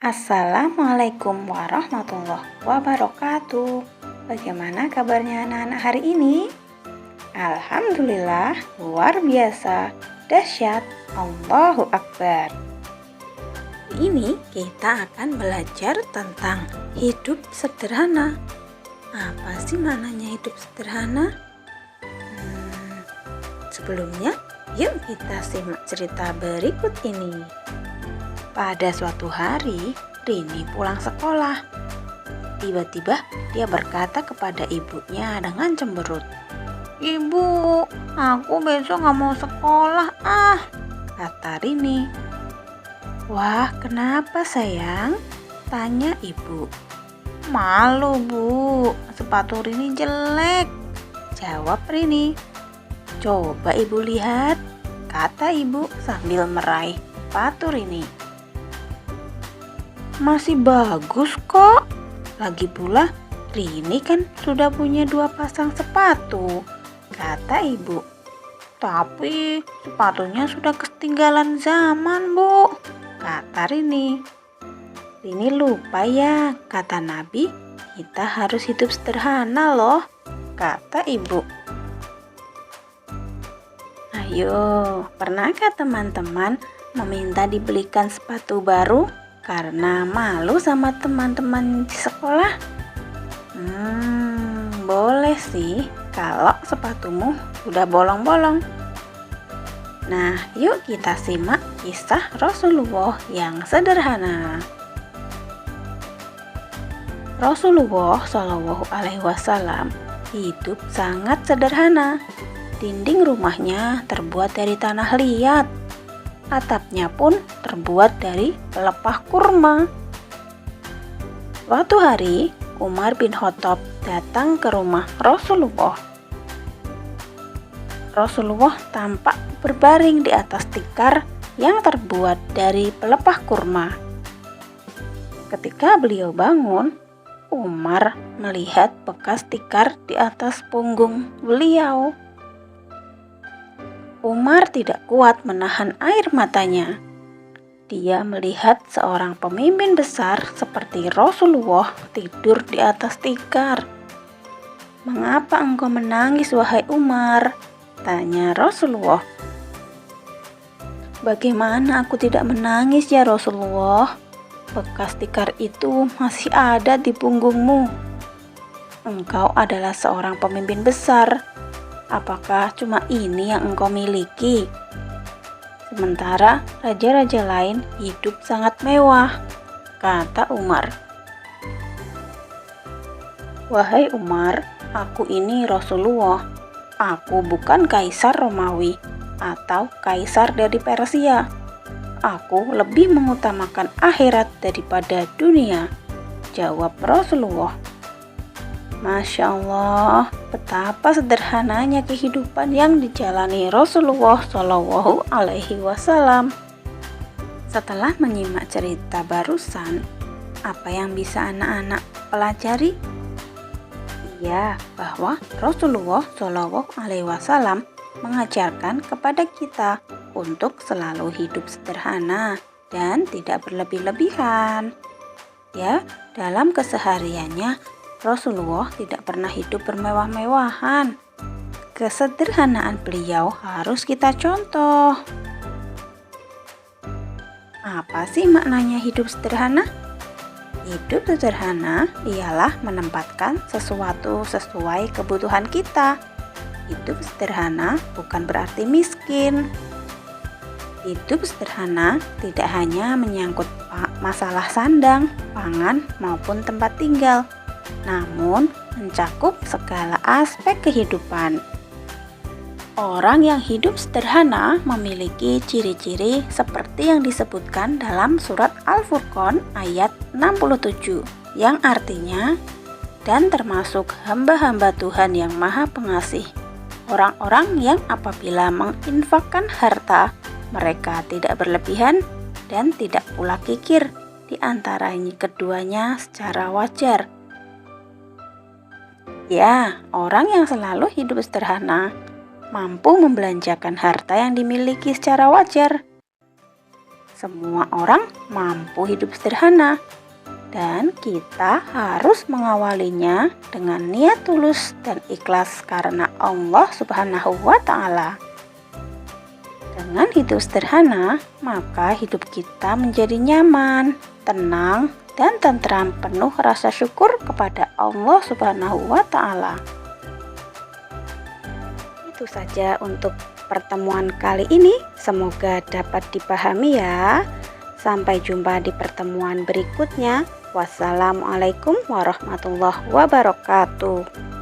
Assalamualaikum warahmatullahi wabarakatuh. Bagaimana kabarnya anak-anak hari ini? Alhamdulillah, luar biasa, dahsyat, Allahu Akbar. Ini kita akan belajar tentang hidup sederhana. Apa sih maknanya hidup sederhana? Sebelumnya, yuk kita simak cerita berikut ini. Pada suatu hari, Rini pulang sekolah. Tiba-tiba dia berkata kepada ibunya dengan cemberut, "Ibu, aku besok gak mau sekolah kata Rini. "Wah, kenapa sayang?" tanya ibu. "Malu bu, sepatu Rini jelek," jawab Rini. "Coba ibu lihat," kata ibu sambil meraih sepatu Rini. "Masih bagus kok. Lagi pula Rini kan sudah punya 2 pasang sepatu," kata ibu. "Tapi sepatunya sudah ketinggalan zaman bu," kata Rini. "Rini lupa ya, kata Nabi, kita harus hidup sederhana loh," kata ibu. Ayo, pernahkah teman-teman meminta dibelikan sepatu baru karena malu sama teman-teman di sekolah? Boleh sih kalau sepatumu sudah bolong-bolong. Nah, yuk kita simak kisah Rasulullah yang sederhana. Rasulullah Shallallahu Alaihi Wasallam hidup sangat sederhana. Dinding rumahnya terbuat dari tanah liat. Atapnya pun terbuat dari pelepah kurma. Suatu hari, Umar bin Khattab datang ke rumah Rasulullah. Rasulullah tampak berbaring di atas tikar yang terbuat dari pelepah kurma. Ketika beliau bangun, Umar melihat bekas tikar di atas punggung beliau. Umar tidak kuat menahan air matanya. Dia melihat seorang pemimpin besar seperti Rasulullah tidur di atas tikar. "Mengapa engkau menangis, wahai Umar?" tanya Rasulullah. "Bagaimana aku tidak menangis ya Rasulullah? Bekas tikar itu masih ada di punggungmu. Engkau adalah seorang pemimpin besar. Apakah cuma ini yang engkau miliki? Sementara raja-raja lain hidup sangat mewah," kata Umar. "Wahai Umar, aku ini Rasulullah. Aku bukan kaisar Romawi atau kaisar dari Persia. Aku lebih mengutamakan akhirat daripada dunia," jawab Rasulullah. Masya Allah, betapa sederhananya kehidupan yang dijalani Rasulullah Shallallahu Alaihi Wasallam. Setelah menyimak cerita barusan, apa yang bisa anak-anak pelajari? Iya, bahwa Rasulullah Shallallahu Alaihi Wasallam mengajarkan kepada kita untuk selalu hidup sederhana dan tidak berlebih-lebihan. Ya, dalam kesehariannya Rasulullah tidak pernah hidup bermewah-mewahan. Kesederhanaan beliau harus kita contoh. Apa sih maknanya hidup sederhana? Hidup sederhana ialah menempatkan sesuatu sesuai kebutuhan kita. Hidup sederhana bukan berarti miskin. Hidup sederhana tidak hanya menyangkut masalah sandang, pangan, maupun tempat tinggal, namun mencakup segala aspek kehidupan. Orang yang hidup sederhana memiliki ciri-ciri seperti yang disebutkan dalam surat Al-Furqan ayat 67, yang artinya, "Dan termasuk hamba-hamba Tuhan yang Maha Pengasih, orang-orang yang apabila menginfakkan harta, mereka tidak berlebihan dan tidak pula kikir di antara keduanya secara wajar." Ya, orang yang selalu hidup sederhana mampu membelanjakan harta yang dimiliki secara wajar. semua orang mampu hidup sederhana dan kita harus mengawalinya dengan niat tulus dan ikhlas karena Allah Subhanahu wa Ta'ala. Dengan hidup sederhana, maka hidup kita menjadi nyaman, tenang, dan tentram penuh rasa syukur kepada Allah Subhanahu wa Ta'ala. Itu saja untuk pertemuan kali ini. Semoga dapat dipahami ya. Sampai jumpa di pertemuan berikutnya. Wassalamualaikum warahmatullahi wabarakatuh.